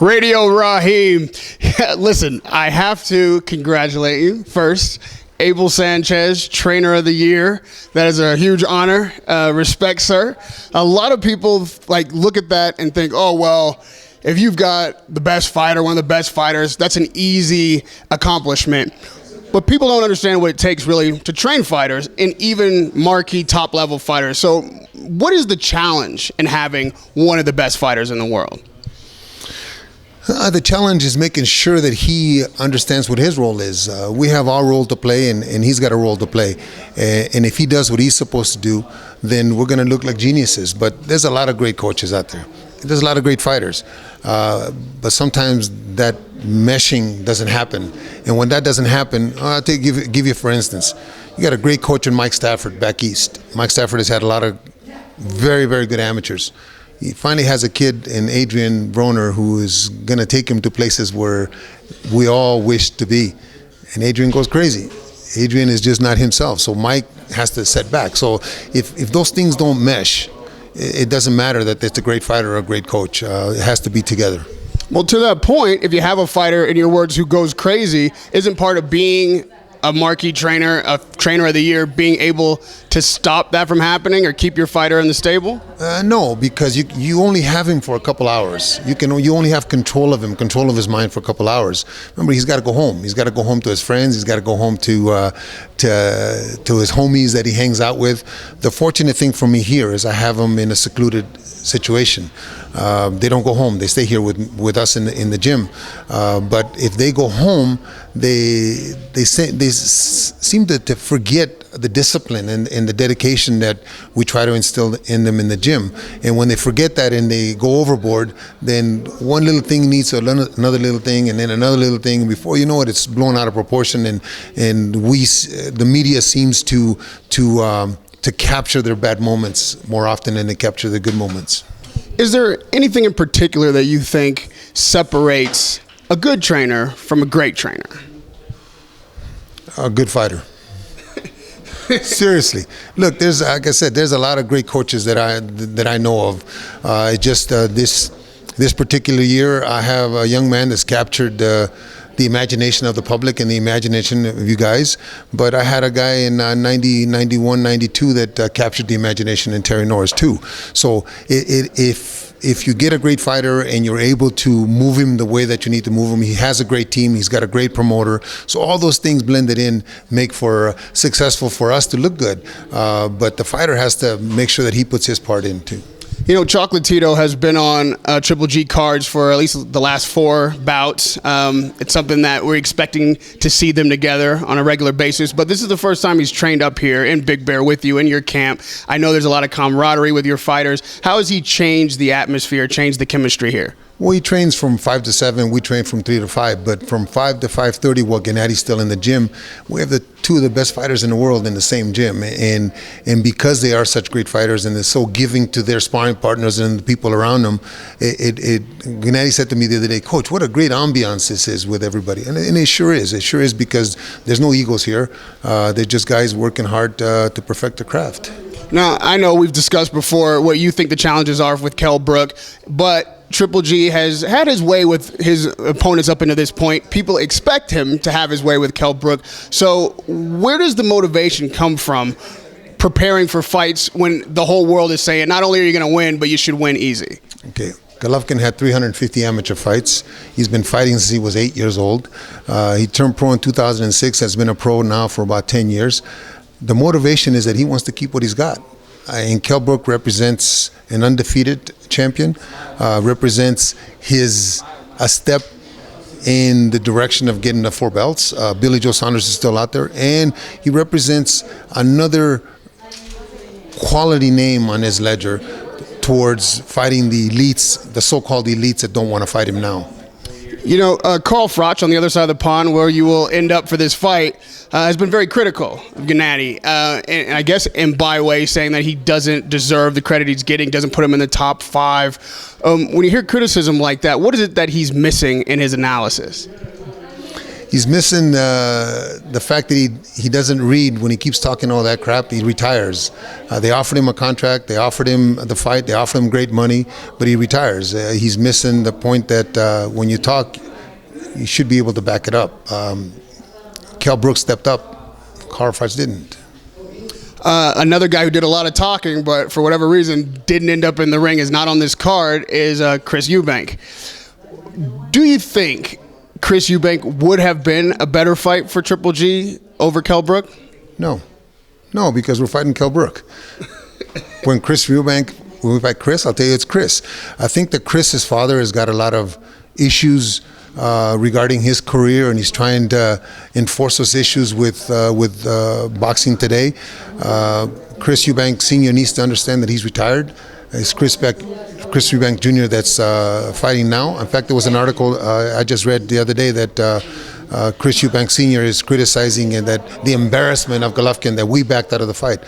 Radio Rahim. Listen, I have to congratulate you first. Abel Sanchez, Trainer of the Year. That is a huge honor. Respect, sir. A lot of people look at that and think, oh, well, if you've got the best fighter, one of the best fighters, that's an easy accomplishment. But people don't understand what it takes really to train fighters and even marquee top-level fighters. So what is the challenge in having one of the best fighters in the world? The challenge is making sure that he understands what his role is. We have our role to play, and he's got a role to play. And if he does what he's supposed to do, then we're going to look like geniuses. But there's a lot of great coaches out there. There's a lot of great fighters. But sometimes that meshing doesn't happen. And when that doesn't happen, I'll give you for instance, you got a great coach in Mike Stafford back east. Mike Stafford has had a lot of very, very good amateurs. He finally has a kid in Adrien Broner who is going to take him to places where we all wish to be. And Adrien goes crazy. Adrien is just not himself. So Mike has to set back. So if those things don't mesh, it doesn't matter that it's a great fighter or a great coach. It has to be together. Well, to that point, if you have a fighter, in your words, who goes crazy, isn't part of being a marquee trainer, a trainer of the year, being able to stop that from happening or keep your fighter in the stable? No, because you only have him for a couple hours. You only have control of him, control of his mind for a couple hours. Remember, he's got to go home. He's got to go home to his friends. He's got to go home to his homies that he hangs out with. The fortunate thing for me here is I have him in a secluded situation. They don't go home. They stay here with us in the gym. But if they go home, they seem to forget the discipline and the dedication that we try to instill in them in the gym. And when they forget that and they go overboard, then one little thing needs to learn another little thing, and then another little thing, and before you know it, it's blown out of proportion. And the media seems to capture their bad moments more often than they capture the good moments. Is there anything in particular that you think separates a good trainer from a great trainer? A good fighter. Seriously, look. Like I said, there's a lot of great coaches that I know of. This particular year, I have a young man that's captured the imagination of the public and the imagination of you guys. But I had a guy in 90, 91, 92 that captured the imagination in Terry Norris too. So if you get a great fighter and you're able to move him the way that you need to move him, he has a great team, he's got a great promoter. So all those things blended in make for successful for us to look good. But the fighter has to make sure that he puts his part in too. You know, Chocolatito has been on Triple G cards for at least the last 4 bouts. It's something that we're expecting to see them together on a regular basis. But this is the first time he's trained up here in Big Bear with you in your camp. I know there's a lot of camaraderie with your fighters. How has he changed the atmosphere, changed the chemistry here? Well, he trains from 5 to 7. We train from 3 to 5. But from 5 to 5:30, while Gennady's still in the gym, we have the 2 of the best fighters in the world in the same gym. And because they are such great fighters and they're so giving to their sparring partners and the people around them, Gennady said to me the other day, Coach, what a great ambiance this is with everybody. And it sure is. It sure is, because there's no egos here. They're just guys working hard to perfect the craft. Now, I know we've discussed before what you think the challenges are with Kell Brook, but Triple G has had his way with his opponents up until this point. People expect him to have his way with Kell Brook. So where does the motivation come from preparing for fights when the whole world is saying not only are you going to win, but you should win easy? Okay. Golovkin had 350 amateur fights. He's been fighting since he was 8 years old. He turned pro in 2006, has been a pro now for about 10 years. The motivation is that he wants to keep what he's got. And Kell Brook represents an undefeated champion, represents a step in the direction of getting the 4 belts. Billy Joe Saunders is still out there, and he represents another quality name on his ledger towards fighting the elites, the so-called elites that don't want to fight him now. You know, Carl Froch on the other side of the pond, where you will end up for this fight, has been very critical of Gennady, and I guess in byway saying that he doesn't deserve the credit he's getting, doesn't put him in the top 5. When you hear criticism like that, what is it that he's missing in his analysis? He's missing the fact that he doesn't read when he keeps talking all that crap. He retires. They offered him a contract. They offered him the fight. They offered him great money, but he retires. He's missing the point that when you talk, you should be able to back it up. Kell Brook stepped up. Carl Froch didn't. Another guy who did a lot of talking, but for whatever reason didn't end up in the ring, is not on this card, is Chris Eubank. Do you think Chris Eubank would have been a better fight for Triple G over Kell Brook? No, because we're fighting Kell Brook. When we fight Chris, I'll tell you it's Chris. I think that Chris's father has got a lot of issues regarding his career, and he's trying to enforce those issues with boxing today. Chris Eubank Sr. needs to understand that he's retired. It's Chris Eubank Jr. that's fighting now. In fact, there was an article I just read the other day that Chris Eubank Sr. is criticizing that the embarrassment of Golovkin that we backed out of the fight.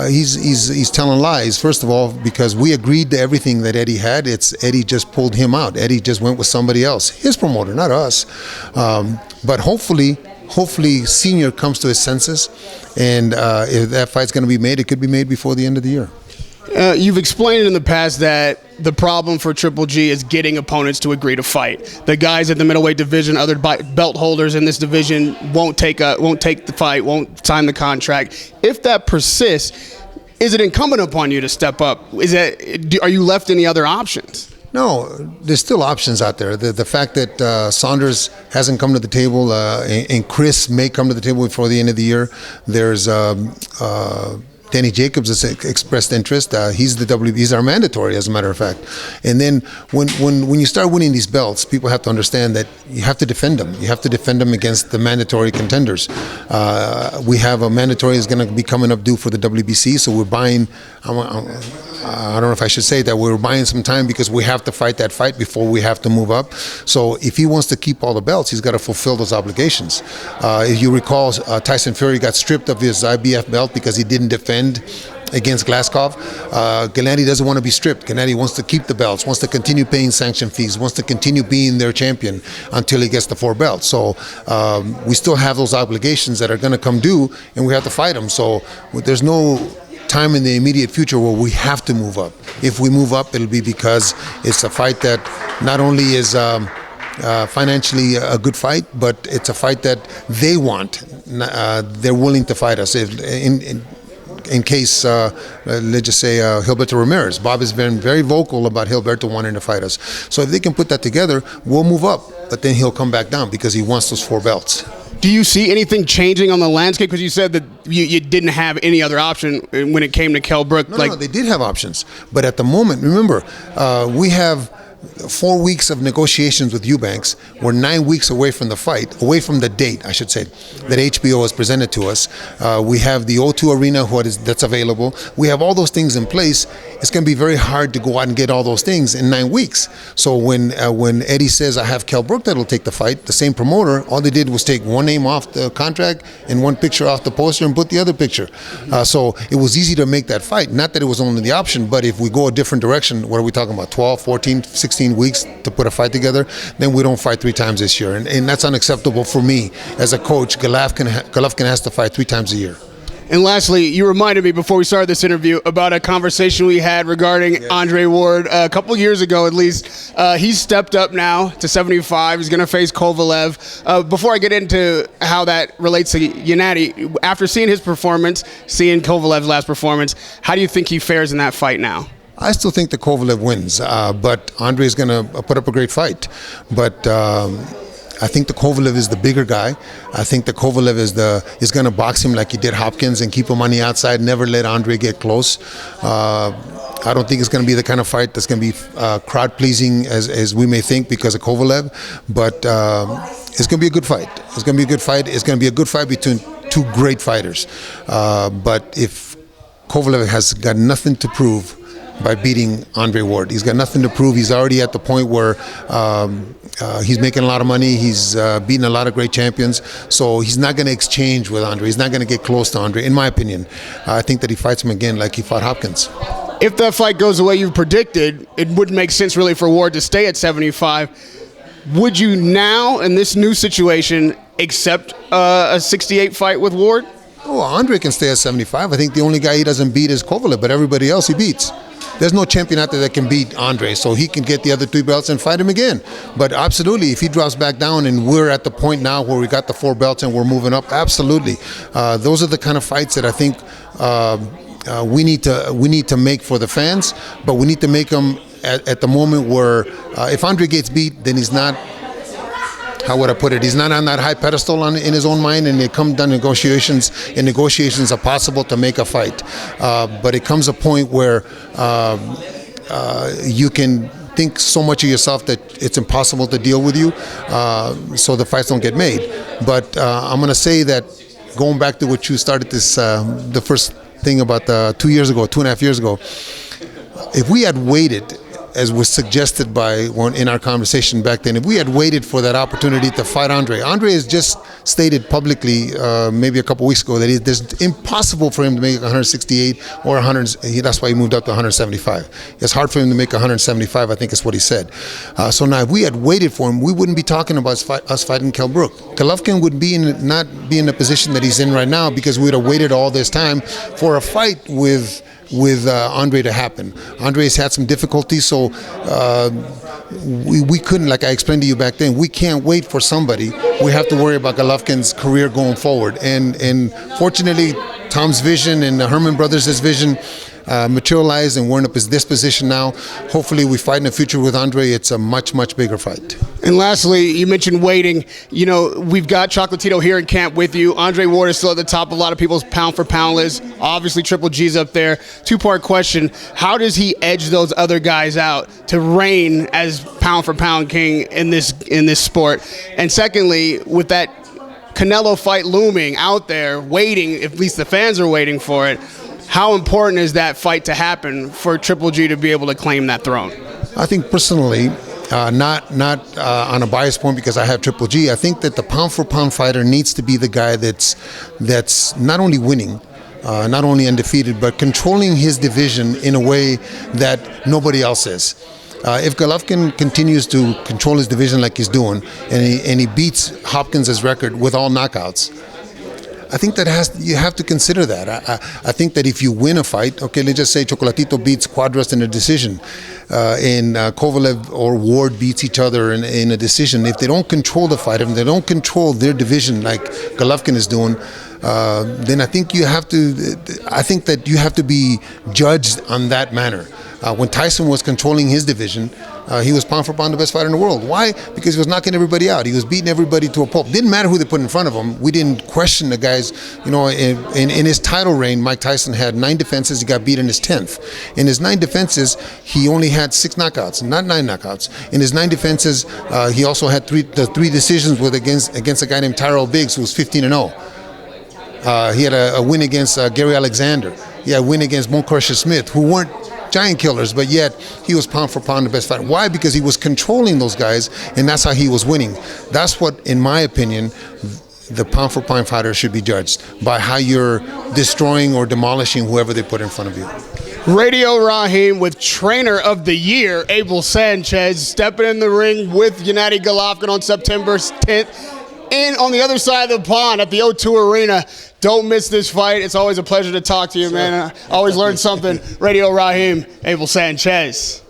He's telling lies. First of all, because we agreed to everything that Eddie had. Eddie just pulled him out. Eddie just went with somebody else, his promoter, not us. But hopefully Senior comes to his senses, and if that fight's going to be made, it could be made before the end of the year. You've explained in the past that the problem for Triple G is getting opponents to agree to fight. The guys at the middleweight division, other belt holders in this division, won't take the fight, won't sign the contract. If that persists, is it incumbent upon you to step up? Are you left any other options? No, there's still options out there. The fact that Saunders hasn't come to the table and Chris may come to the table before the end of the year. There's Danny Jacobs has expressed interest. He's our mandatory, as a matter of fact. And then when you start winning these belts, people have to understand that you have to defend them. You have to defend them against the mandatory contenders. We have a mandatory that's going to be coming up due for the WBC, so we're buying. I don't know if I should say that we're buying some time because we have to fight that fight before we have to move up. So if he wants to keep all the belts, he's got to fulfill those obligations. If you recall, Tyson Fury got stripped of his IBF belt because he didn't defend against Glaskov. Gennady doesn't want to be stripped. Gennady wants to keep the belts, wants to continue paying sanction fees, wants to continue being their champion until he gets the 4 belts. So we still have those obligations that are going to come due, and we have to fight them. So there's no time in the immediate future where we have to move up. If we move up, it'll be because it's a fight that not only is financially a good fight, but it's a fight that they want. They're willing to fight us. In case, let's just say, Gilberto Ramirez. Bob has been very vocal about Gilberto wanting to fight us. So if they can put that together, we'll move up. But then he'll come back down because he wants those 4 belts. Do you see anything changing on the landscape? Because you said that you didn't have any other option when it came to Kell Brook. No, they did have options. But at the moment, remember, we have 4 weeks of negotiations with Eubanks. We're 9 weeks away from the fight, away from the date, I should say, that HBO has presented to us. We have the O2 Arena that's available. We have all those things in place. It's going to be very hard to go out and get all those things in 9 weeks. So when Eddie says, I have Kell Brook that'll take the fight, the same promoter, all they did was take one name off the contract and one picture off the poster and put the other picture. So it was easy to make that fight. Not that it was only the option, but if we go a different direction, what are we talking about, 12, 14, 16 weeks to put a fight together, then we don't fight 3 times this year. And that's unacceptable for me. As a coach, Golovkin has to fight 3 times a year. And lastly, you reminded me before we started this interview about a conversation we had regarding Andre Ward a couple years ago at least. He's stepped up now to 75. He's going to face Kovalev. Before I get into how that relates to Gennady, after seeing his performance, seeing Kovalev's last performance, how do you think he fares in that fight now? I still think that Kovalev wins, but Andre is going to put up a great fight. But I think the Kovalev is the bigger guy. I think the Kovalev is going to box him like he did Hopkins and keep him on the outside, never let Andre get close. I don't think it's going to be the kind of fight that's going to be crowd-pleasing as we may think because of Kovalev, but it's going to be a good fight. It's going to be a good fight. It's going to be a good fight between 2 great fighters. But if Kovalev has got nothing to prove by beating Andre Ward. He's got nothing to prove. He's already at the point where he's making a lot of money. He's beaten a lot of great champions. So he's not going to exchange with Andre. He's not going to get close to Andre, in my opinion. I think that he fights him again like he fought Hopkins. If that fight goes the way you predicted, it wouldn't make sense really for Ward to stay at 75. Would you now, in this new situation, accept a 68 fight with Ward? Oh, Andre can stay at 75. I think the only guy he doesn't beat is Kovalev, but everybody else he beats. There's no champion out there that can beat Andre, so he can get the other 3 belts and fight him again. But absolutely, if he drops back down and we're at the point now where we got the 4 belts and we're moving up, absolutely. Those are the kind of fights that I think we need to make for the fans, but we need to make them at the moment where if Andre gets beat, then he's not, how would I put it? He's not on that high pedestal in his own mind, and it comes down to negotiations, and negotiations are possible to make a fight. But it comes a point where you can think so much of yourself that it's impossible to deal with you, so the fights don't get made. But I'm going to say that, going back to what you started this, the first thing about 2.5 years ago, if we had waited, as was suggested by one in our conversation back then, if we had waited for that opportunity to fight Andre has just stated publicly maybe a couple weeks ago that it's impossible for him to make 168 or 100. That's why he moved up to 175. It's hard for him to make 175, I think is what he said. So now if we had waited for him, we wouldn't be talking about us fighting Kell Brook. Golovkin would not be in the position that he's in right now because we would have waited all this time for a fight with Andre to happen. Andre's had some difficulties, so we couldn't, like I explained to you back then, we can't wait for somebody. We have to worry about Golovkin's career going forward. And fortunately, Tom's vision and the Herman Brothers' vision materialized, and we're in this position now. Hopefully we fight in the future with Andre. It's a much, much bigger fight. And lastly, you mentioned waiting. You know, we've got Chocolatito here in camp with you. Andre Ward is still at the top of a lot of people's pound-for-pound list. Obviously, Triple G's up there. 2-part question. How does he edge those other guys out to reign as pound-for-pound king in this sport? And secondly, with that Canelo fight looming out there, waiting, at least the fans are waiting for it, how important is that fight to happen for Triple G to be able to claim that throne? I think personally, not on a bias point because I have Triple G, I think that the pound-for-pound fighter needs to be the guy that's not only winning, not only undefeated, but controlling his division in a way that nobody else is. If Golovkin continues to control his division like he's doing, and he beats Hopkins' record with all knockouts, I think that you have to consider that. I think that if you win a fight, okay, let's just say Chocolatito beats Cuadras in a decision, and Kovalev or Ward beats each other in a decision. If they don't control the fight, if they don't control their division like Golovkin is doing, then I think that you have to be judged on that manner. When Tyson was controlling his division, he was pound for pound the best fighter in the world. Why? Because he was knocking everybody out. He was beating everybody to a pulp. Didn't matter who they put in front of him. We didn't question the guys. You know, in his title reign, Mike Tyson had 9 defenses. He got beat in his 10th. In his 9 defenses, he only had 6 knockouts, not 9 knockouts. In his 9 defenses, he also had 3 decisions against a guy named Tyrell Biggs, who was 15-0. He had a win against Gary Alexander. He had a win against Bone Crusher Smith, who weren't giant killers, but yet he was pound for pound the best fighter. Why? Because he was controlling those guys, and that's how he was winning. That's what, in my opinion, the pound for pound fighter should be judged, by how you're destroying or demolishing whoever they put in front of you. Radio Rahim with Trainer of the Year, Abel Sanchez, stepping in the ring with Gennady Golovkin on September 10th. And on the other side of the pond at the O2 Arena. Don't miss this fight. It's always a pleasure to talk to you, man. I always learn something. Radio Rahim, Abel Sanchez.